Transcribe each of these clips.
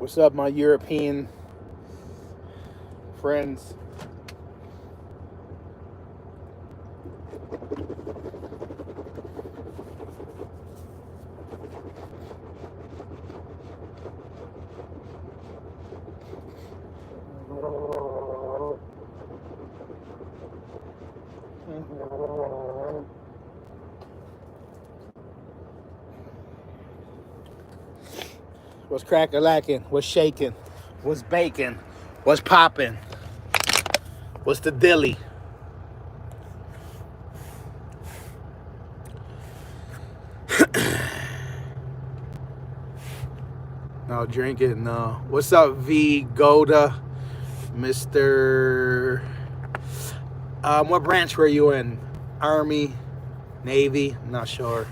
What's up, my European friends? What's crack-a-lacking? What's shaking? What's baking? What's popping? What's the dilly? No drinking, no. What's up, V Goda, Mr. What branch were you in? Army, Navy? I'm not sure.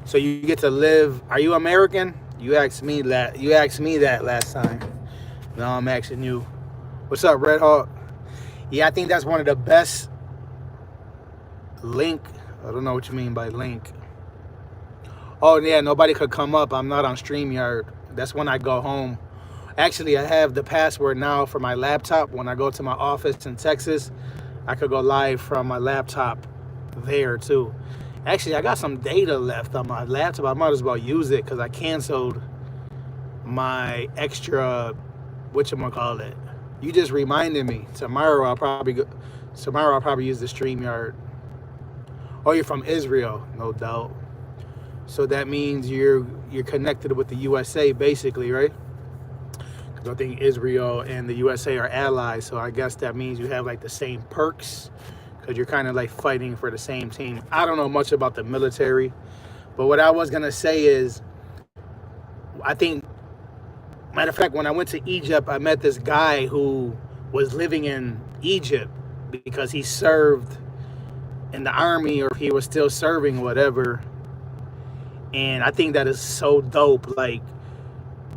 So you get to live. Are you American? You asked me that. You asked me that last time. Now I'm asking you. What's up, Red Hawk? Yeah, I think that's one of the best link. I don't know what you mean by link. Oh yeah, nobody could come up. I'm not on StreamYard. That's when I go home. Actually, I have the password now for my laptop. When I go to my office in Texas, I could go live from my laptop there too. Actually, I got some data left on my laptop. I might as well use it because I canceled my extra, whatchamacallit. You just reminded me. Tomorrow I'll probably use the StreamYard. Oh, you're from Israel, no doubt. So that means you're connected with the USA basically, right? Because I think Israel and the USA are allies. So I guess that means you have like the same perks because you're kind of like fighting for the same team. I don't know much about the military, but what I was gonna say is, I think, matter of fact, when I went to Egypt, I met this guy who was living in Egypt because he served in the army, or he was still serving, whatever. And I think that is so dope. Like,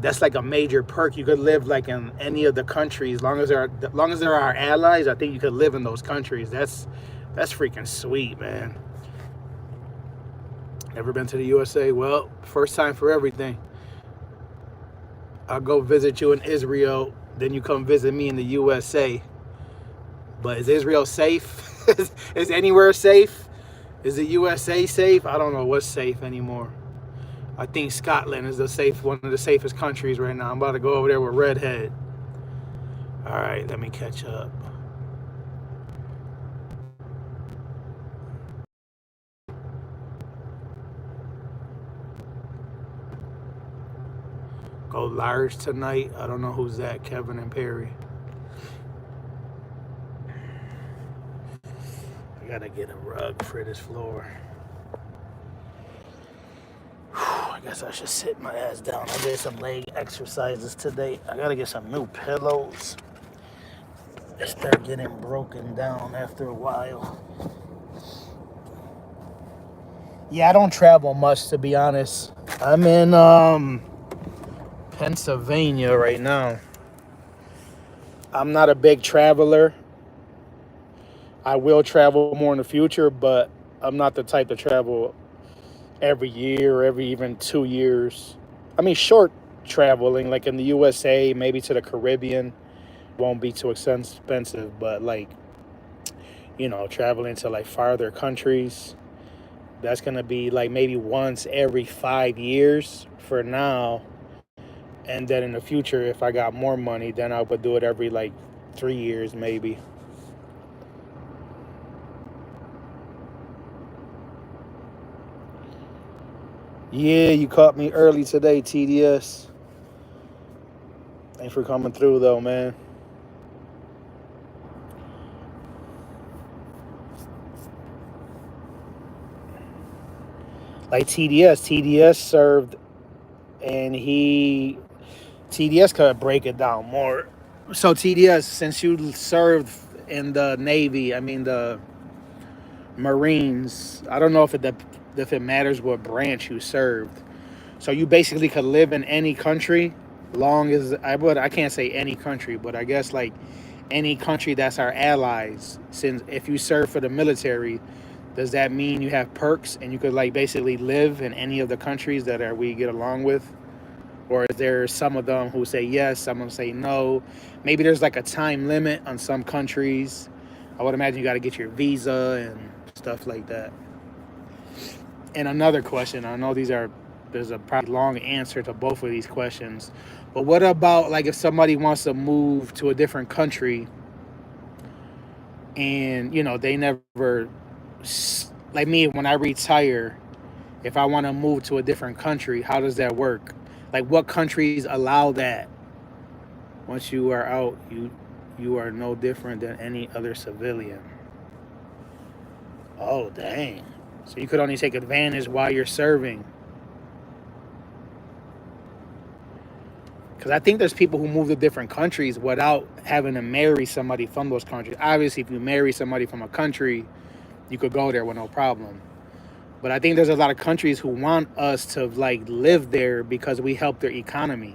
that's like a major perk. You could live like in any of the countries, as long as there are allies. I think you could live in those countries. That's freaking sweet, man. Never been to the USA? Well, first time for everything. I'll go visit you in Israel, then you come visit me in the USA. But is Israel safe? Is anywhere safe? Is the USA safe? I don't know what's safe anymore. I think Scotland is one of the safest countries right now. I'm about to go over there with Redhead. All right, let me catch up. Go large tonight. I don't know who's that. Kevin and Perry. I gotta get a rug for this floor. I guess I should sit my ass down. I did some leg exercises today. I gotta get some new pillows. They start getting broken down after a while. Yeah, I don't travel much, to be honest. I'm in Pennsylvania right now. I'm not a big traveler. I will travel more in the future, but I'm not the type to travel every year or every even 2 years. I mean, short traveling, like in the USA, maybe to the Caribbean, won't be too expensive, but like, traveling to like farther countries, that's gonna be like maybe once every 5 years for now. And then in the future, if I got more money, then I would do it every like 3 years maybe. Yeah, you caught me early today, TDS. Thanks for coming through, though, man. Like TDS served, and TDS could break it down more. So TDS, since you served in the Navy, I mean the Marines, I don't know if it matters what branch you served. So you basically could live in any country, long as I can't say any country, but I guess like any country that's our allies. Since if you serve for the military, does that mean you have perks and you could like basically live in any of the countries that we get along with? Or is there some of them who say yes, some of them say no? Maybe there's like a time limit on some countries. I would imagine you got to get your visa and stuff like that. And another question, I know there's a probably long answer to both of these questions, but what about like if somebody wants to move to a different country and they never, like me, when I retire, if I want to move to a different country, how does that work? Like what countries allow that? Once you are out, you are no different than any other civilian. Oh dang. So you could only take advantage while you're serving. Because I think there's people who move to different countries without having to marry somebody from those countries. Obviously, if you marry somebody from a country, you could go there with no problem. But I think there's a lot of countries who want us to like live there because we help their economy,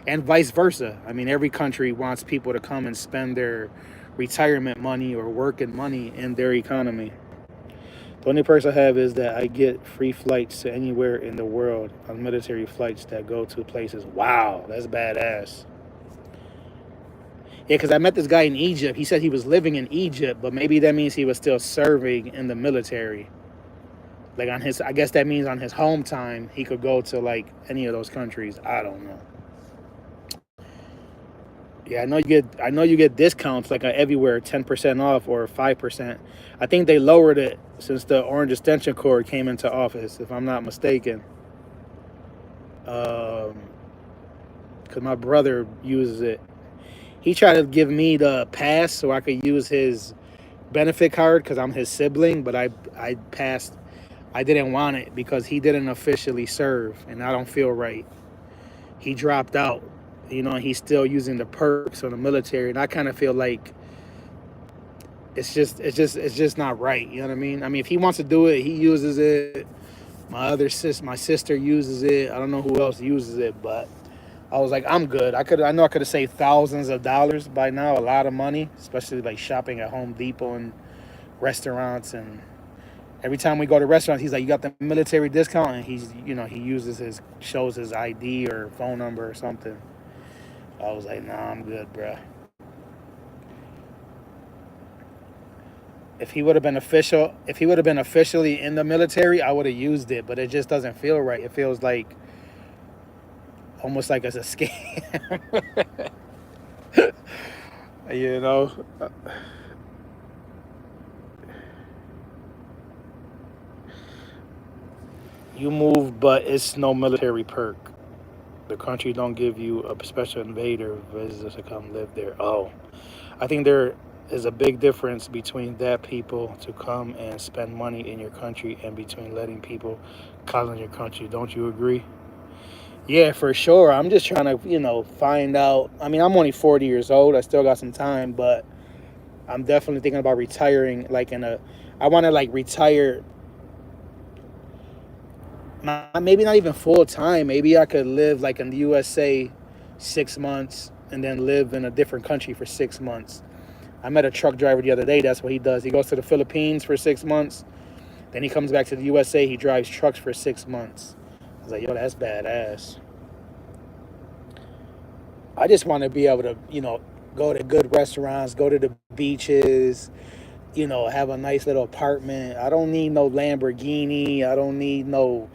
and vice versa. I mean, every country wants people to come and spend their retirement money or working money in their economy. The only perks I have is that I get free flights to anywhere in the world on military flights that go to places. Wow, that's badass. Yeah, because I met this guy in Egypt. He said he was living in Egypt, but maybe that means he was still serving in the military. Like I guess that means on his home time, he could go to like any of those countries. I don't know. Yeah, I know you get discounts like everywhere, 10% off or 5%. I think they lowered it since the Orange Extension Corps came into office, if I'm not mistaken. Because my brother uses it. He tried to give me the pass so I could use his benefit card because I'm his sibling, but I passed. I didn't want it because he didn't officially serve, and I don't feel right. He dropped out. And he's still using the perks on the military, and I kind of feel like it's just not right. You know what I mean? I mean, if he wants to do it, he uses it. My sister uses it. I don't know who else uses it, but I was like, I'm good. I know I could have saved thousands of dollars by now, a lot of money, especially like shopping at Home Depot and restaurants. And every time we go to restaurants, he's like, you got the military discount, and he shows his ID or phone number or something. I was like, nah, I'm good, bruh. If he would have been officially in the military, I would have used it, but it just doesn't feel right. It feels like almost like it's a scam. you know. You move, but it's no military perk. The country don't give you a special invader visitors to come live there. Oh, I think there is a big difference between that people to come and spend money in your country and between letting people call in your country. Don't you agree? Yeah, for sure. I'm just trying to, find out. I mean, I'm only 40 years old. I still got some time, but I'm definitely thinking about retiring. I want to like retire. Maybe not even full time. Maybe I could live like in the USA 6 months and then live in a different country for 6 months. I met a truck driver the other day. That's what he does. He goes to the Philippines for 6 months. Then he comes back to the USA. He drives trucks for 6 months. I was like, yo, that's badass. I just want to be able to, go to good restaurants, go to the beaches, have a nice little apartment. I don't need no Lamborghini. I don't need no...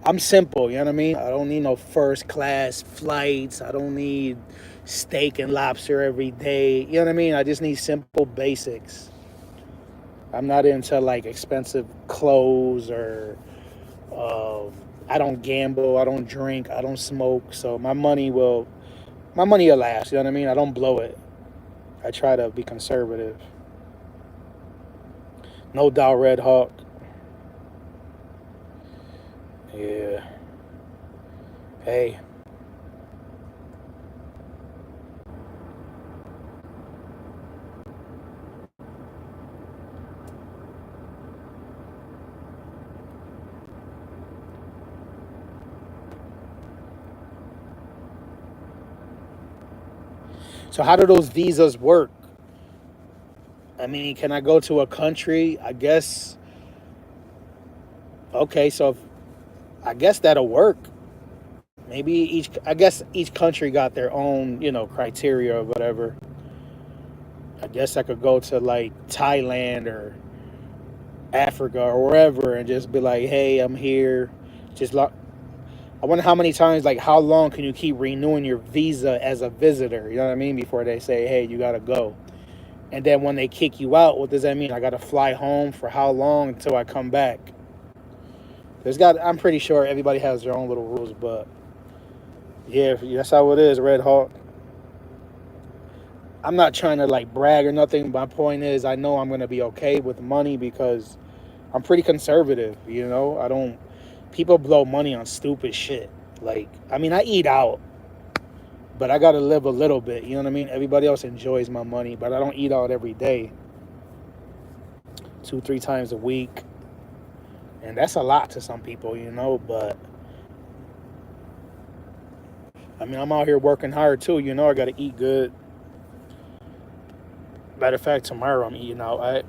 I'm simple, you know what I mean? I don't need no first class flights. I don't need steak and lobster every day. You know what I mean? I just need simple basics. I'm not into like expensive clothes or I don't gamble, I don't drink, I don't smoke. So my money will last, you know what I mean? I don't blow it. I try to be conservative. No doubt, Red Hawk. Yeah. Hey. So how do those visas work? I mean, can I go to a country? I guess. Okay, so I guess that'll work. Maybe I guess each country got their own, criteria or whatever. I guess I could go to like Thailand or Africa or wherever and just be like, hey, I'm here. Just I wonder how many times, like, how long can you keep renewing your visa as a visitor? You know what I mean? Before they say, hey, you gotta go. And then when they kick you out, what does that mean? I gotta fly home for how long until I come back? I'm pretty sure everybody has their own little rules, but yeah, that's how it is, Red Hawk. I'm not trying to like brag or nothing. My point is, I know I'm gonna be okay with money because I'm pretty conservative. I don't. People blow money on stupid shit. Like, I mean, I eat out, but I gotta live a little bit. You know what I mean? Everybody else enjoys my money, but I don't eat out every day, 2, 3 times a week, and that's a lot to some people. But I mean, I'm out here working hard too. I gotta eat good. Matter of fact, tomorrow I'm eating out.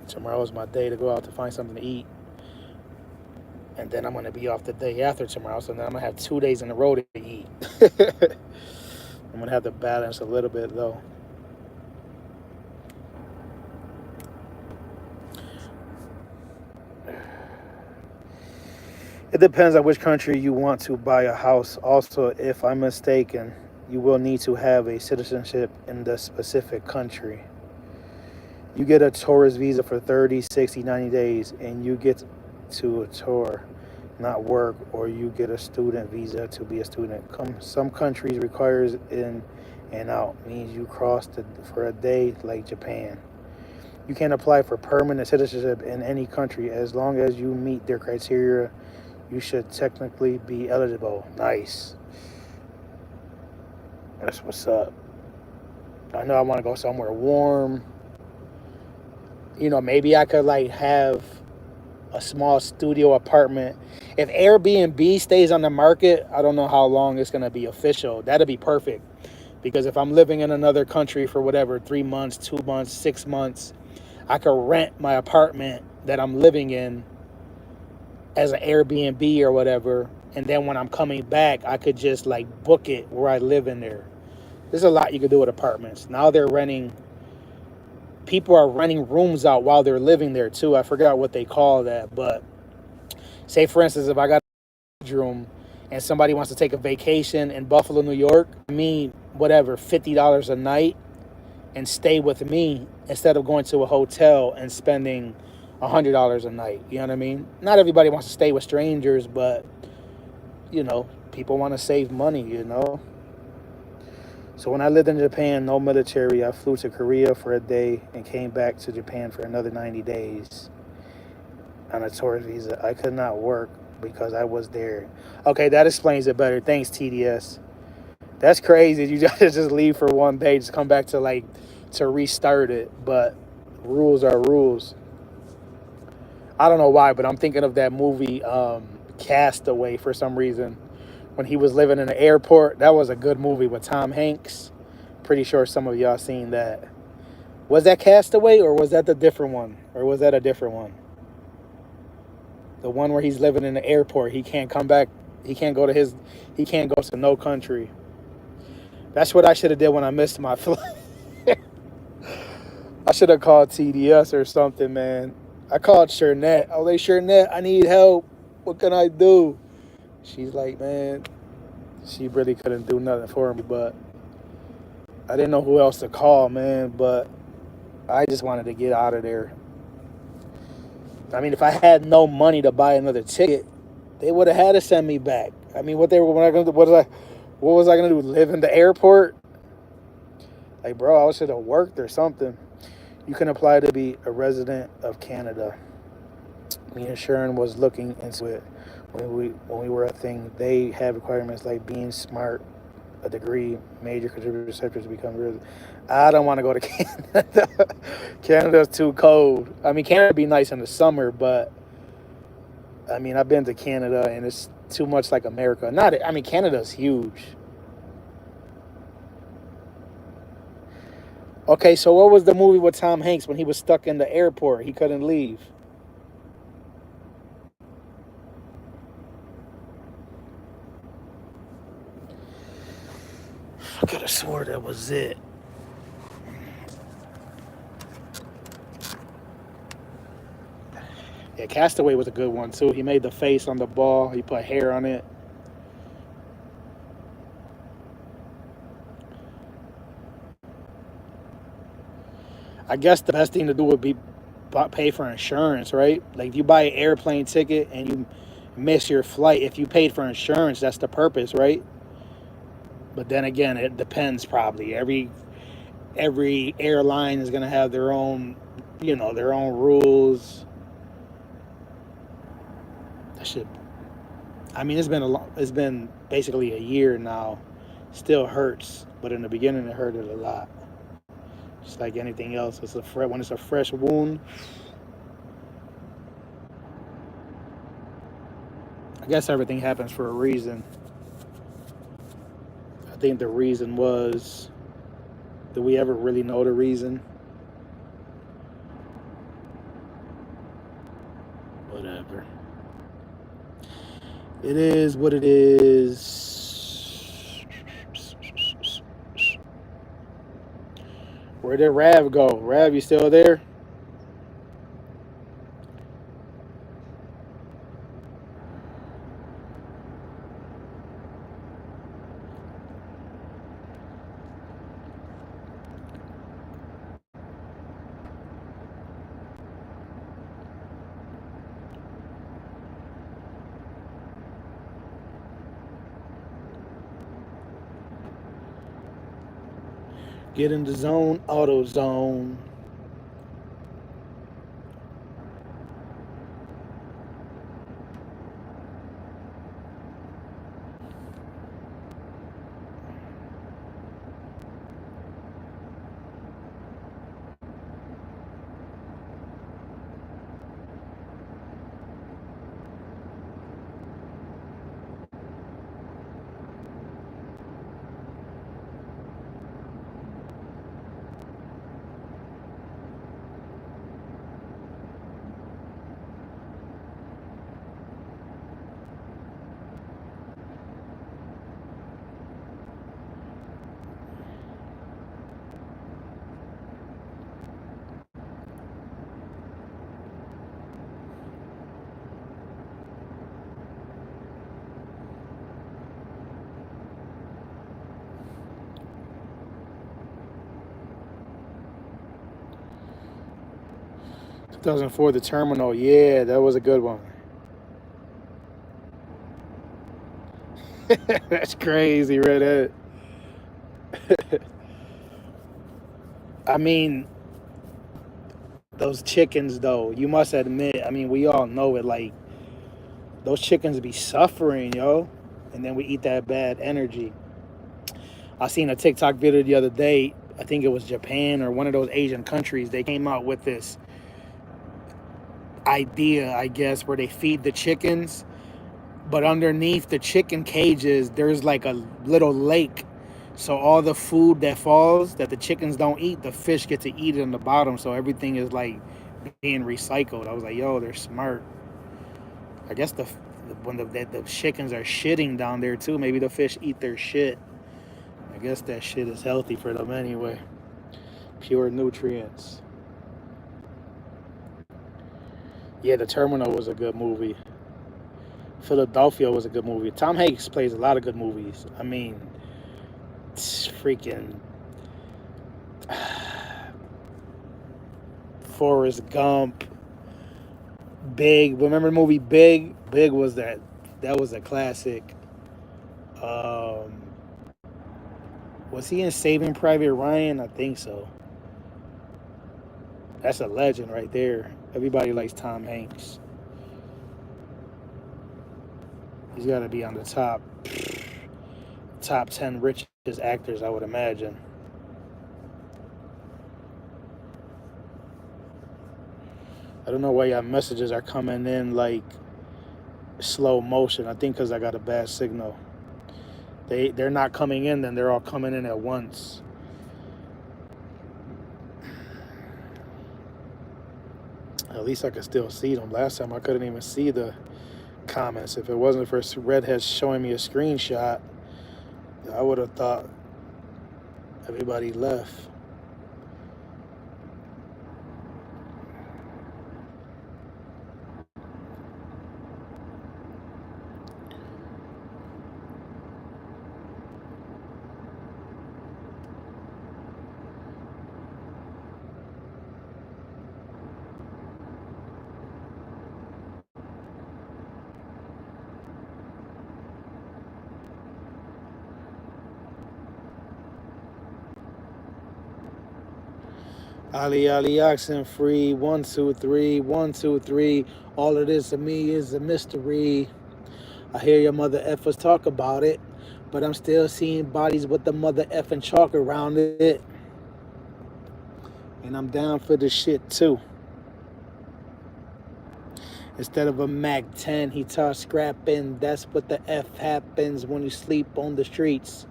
Tomorrow is my day to go out to find something to eat. And then I'm going to be off the day after tomorrow. So then I'm going to have 2 days in a row to eat. I'm going to have to balance a little bit, though. It depends on which country you want to buy a house. Also, if I'm mistaken, you will need to have a citizenship in the specific country. You get a tourist visa for 30, 60, 90 days, and you get to tour, not work, or you get a student visa to be a student. Some countries requires in and out, means you cross for a day, like Japan. You can apply for permanent citizenship in any country as long as you meet their criteria. You should technically be eligible. Nice. That's what's up. I know I want to go somewhere warm. Maybe I could like have a small studio apartment. If Airbnb stays on the market, I don't know how long it's going to be official. That'd be perfect. Because if I'm living in another country for whatever, 3 months, 2 months, 6 months, I could rent my apartment that I'm living in as an Airbnb or whatever. And then when I'm coming back, I could just like book it where I live in there. There's a lot you could do with apartments. Now people are renting rooms out while they're living there too. I forgot what they call that, but say for instance, if I got a bedroom and somebody wants to take a vacation in Buffalo, New York, whatever, $50 a night and stay with me instead of going to a hotel and spending $100 a night. You know what I mean? Not everybody wants to stay with strangers, but people want to save money, So when I lived in Japan, no military, I flew to Korea for a day and came back to Japan for another 90 days on a tourist visa. I could not work because I was there. Okay, that explains it better. Thanks, TDS. That's crazy. You gotta just leave for one day, just come back to restart it. But rules are rules. I don't know why, but I'm thinking of that movie Castaway for some reason. When he was living in the airport, that was a good movie with Tom Hanks. Pretty sure some of y'all seen that. Was that Castaway or was that the different one? Or was that a different one? The one where he's living in the airport. He can't come back. He can't go to no country. That's what I should have did when I missed my flight. I should have called TDS or something, man. I called Shernette. I was like, Shernette, I need help. What can I do? She's like, man, she really couldn't do nothing for me, but I didn't know who else to call, man, but I just wanted to get out of there. I mean, if I had no money to buy another ticket, they would have had to send me back. I mean, what was I gonna do? Live in the airport? Like, bro, I should have worked or something. You can apply to be a resident of Canada. Me and Sharon was looking into it when we were a thing. They have requirements like being smart, a degree, major contributor sector to become resident. I don't want to go to Canada. Canada's too cold. I mean, Canada would be nice in the summer, but I mean, I've been to Canada and it's too much like America. Canada's huge. Okay, so what was the movie with Tom Hanks when he was stuck in the airport? He couldn't leave. I could have swore that was it. Yeah, Castaway was a good one too. He made the face on the ball. He put hair on it. I guess the best thing to do would be pay for insurance, right? Like if you buy an airplane ticket and you miss your flight, if you paid for insurance, that's the purpose, right? But then again, it depends probably. Every airline is gonna have their own, their own rules. That shit. I mean, it's been basically a year now. Still hurts, but in the beginning it hurted a lot. Just like anything else, when it's a fresh wound. I guess everything happens for a reason. I think the reason was, do we ever really know the reason? Whatever. It is what it is. Where did Rav go? Rav, you still there? Get in the zone, auto zone. Two 2004, The Terminal. Yeah, that was a good one. That's crazy, Red Hat. I mean, those chickens, though, you must admit, I mean, we all know it, like, those chickens be suffering, yo. And then we eat that bad energy. I seen a TikTok video the other day. I think it was Japan or one of those Asian countries. They came out with this idea, I guess, where they feed the chickens, but underneath the chicken cages, there's like a little lake. So all the food that falls that the chickens don't eat, the fish get to eat it in the bottom. So everything is like being recycled. I was like, yo, they're smart. I guess when the chickens are shitting down there too, maybe the fish eat their shit. I guess that shit is healthy for them anyway. Pure nutrients. Yeah, The Terminal was a good movie. Philadelphia was a good movie. Tom Hanks plays a lot of good movies. I mean, it's freaking Forrest Gump, Big. Remember the movie Big? Big was that was a classic. Was he in Saving Private Ryan? I think so. That's a legend right there. Everybody likes Tom Hanks. He's got to be on the top 10 richest actors, I would imagine. I don't know why y'all messages are coming in like slow motion. I think because I got a bad signal. They're not coming in, then they're all coming in at once. At least I could still see them. Last time I couldn't even see the comments. If it wasn't for Redhead showing me a screenshot, I would have thought Everybody left. Ali oxen free. 1, 2, 3. 1, 2, 3. All of this to me is a mystery. I hear your mother effers talk about it, but I'm still seeing bodies with the mother effing chalk around it. And I'm down for the shit too. Instead of a Mac 10, he tossed scrapping. That's what the F happens when you sleep on the streets.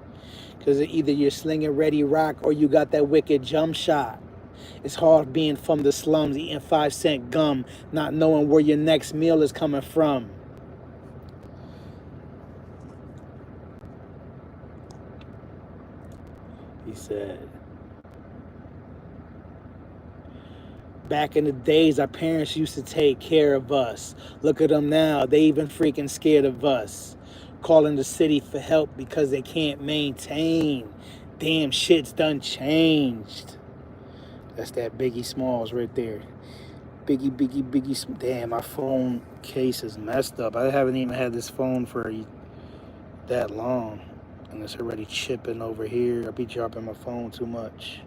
Because either you're slinging ready rock or you got that wicked jump shot. It's hard being from the slums, eating 5-cent gum, not knowing where your next meal is coming from. He said, back in the days, our parents used to take care of us. Look at them now, they even freaking scared of us. Calling the city for help because they can't maintain. Damn, shit's done changed. That's that Biggie Smalls right there. Biggie. Damn, my phone case is messed up. I haven't even had this phone for that long. And it's already chipping over here. I be dropping my phone too much.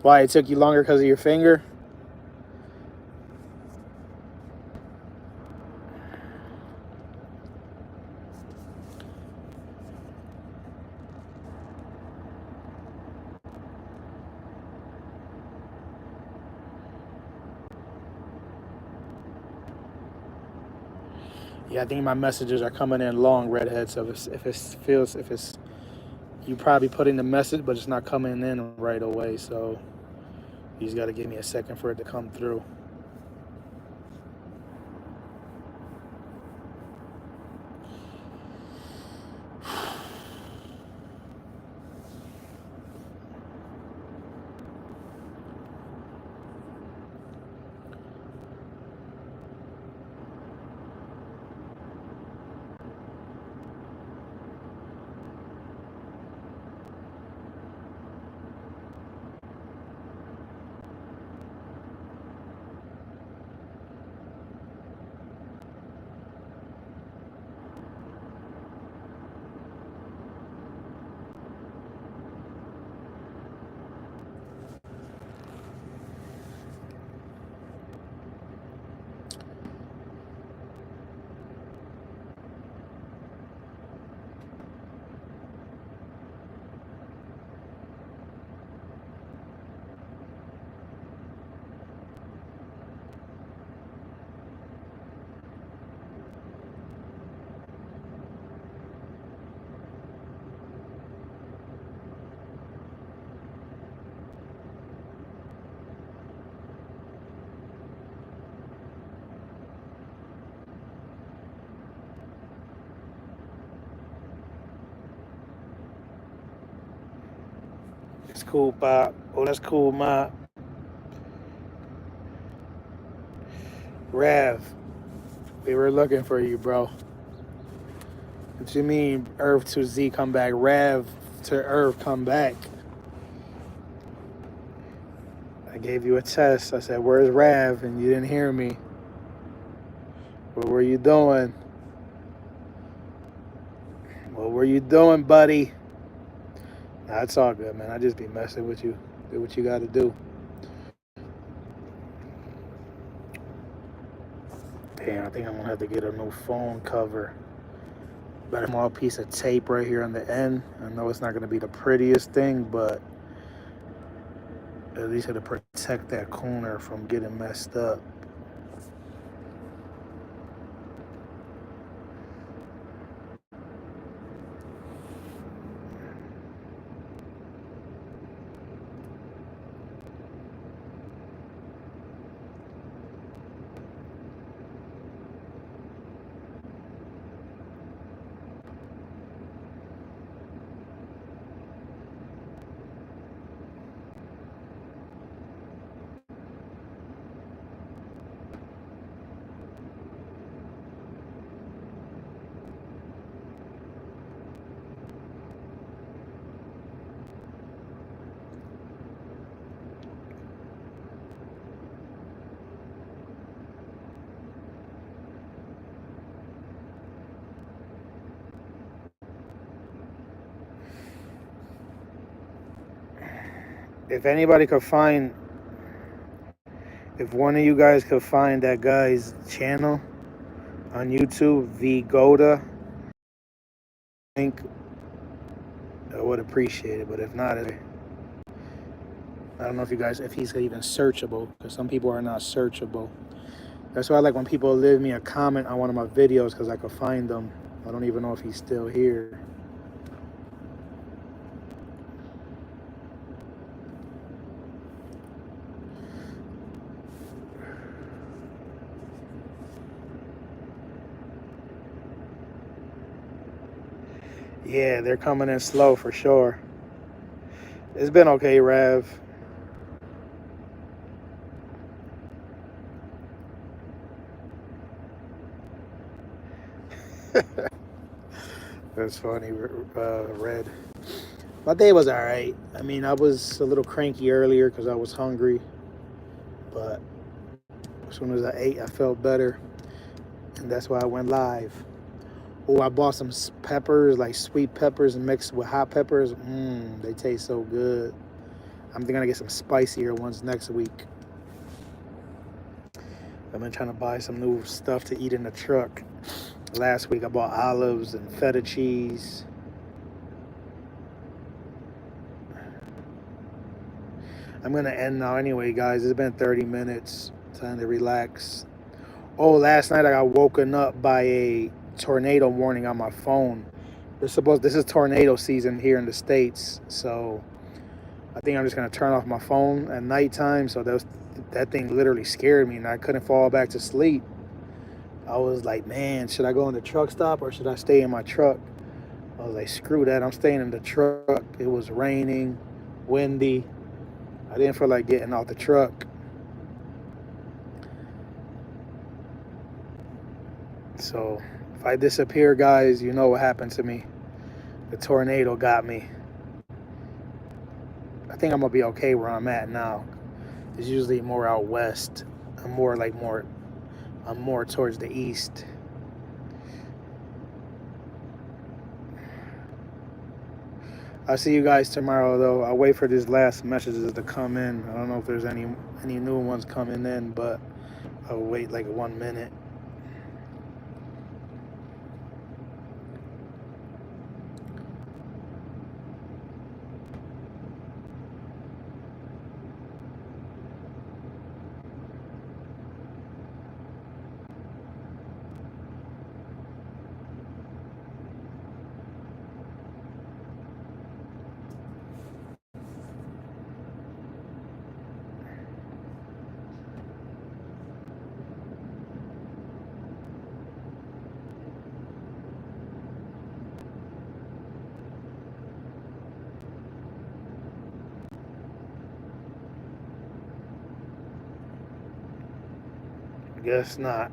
Why, it took you longer because of your finger? Yeah, I think my messages are coming in long, redhead. So if it's you probably putting the message, but it's not coming in right away. So you just got to give me a second for it to come through. It's cool, Pop. Oh, that's cool, Ma. Rav, we were looking for you, bro. What you mean, Earth to Z come back? Rav to Earth come back. I gave you a test. I said, where's Rav? And you didn't hear me. What were you doing? What were you doing, buddy? Nah, it's all good, man. I just be messing with you. Do what you got to do. Damn, I think I'm going to have to get a new phone cover. Got a small piece of tape right here on the end. I know it's not going to be the prettiest thing, but at least it'll protect that corner from getting messed up. If anybody could find, if one of you guys could find that guy's channel on YouTube, V Goda, I think I would appreciate it. But if not, I don't know if you guys, if he's even searchable, because some people are not searchable. That's why I like when people leave me a comment on one of my videos, because I could find them. I don't even know if he's still here. Yeah, they're coming in slow for sure. It's been okay, Rev. That's funny, Red. My day was all right. I mean, I was a little cranky earlier because I was hungry. But as soon as I ate, I felt better. And that's why I went live. Oh, I bought some peppers, like sweet peppers mixed with hot peppers. They taste so good. I'm gonna get some spicier ones next week. I've been trying to buy some new stuff to eat in the truck. Last week I bought olives and feta cheese. I'm gonna end now anyway, guys. It's been 30 minutes. Time to relax. Oh, last night I got woken up by a tornado warning on my phone. This is tornado season here in the States, so I think I'm just gonna turn off my phone at nighttime. So that thing literally scared me, and I couldn't fall back to sleep. I was like, man, should I go in the truck stop or should I stay in my truck? I was like, screw that, I'm staying in the truck. It was raining, windy. I didn't feel like getting out the truck. So if I disappear, guys, you know what happened to me. The tornado got me. I think I'm gonna be okay where I'm at now. It's usually more out west. I'm more towards the east. I'll see you guys tomorrow, though. I'll wait for these last messages to come in. I don't know if there's any new ones coming in, but I'll wait like 1 minute. Guess not.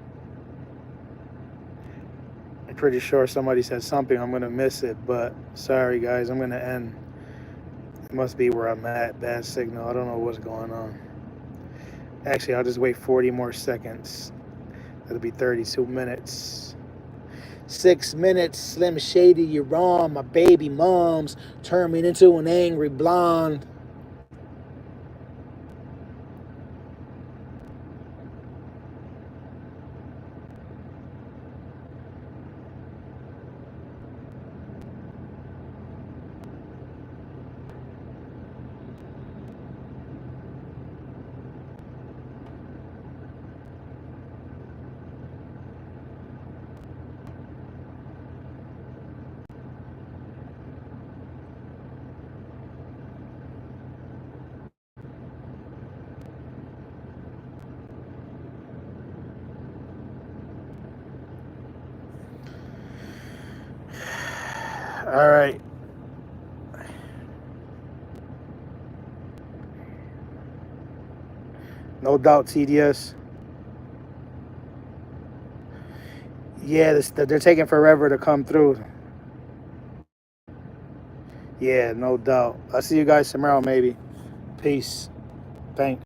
I'm pretty sure somebody said something. I'm going to miss it, but sorry, guys. I'm going to end. It must be where I'm at. Bad signal. I don't know what's going on. Actually, I'll just wait 40 more seconds. That'll be 32 minutes. 6 minutes. Slim Shady, you're wrong. My baby moms turned me into an angry blonde. All right. No doubt, TDS. Yeah, they're taking forever to come through. Yeah, no doubt. I'll see you guys tomorrow, maybe. Peace. Thanks.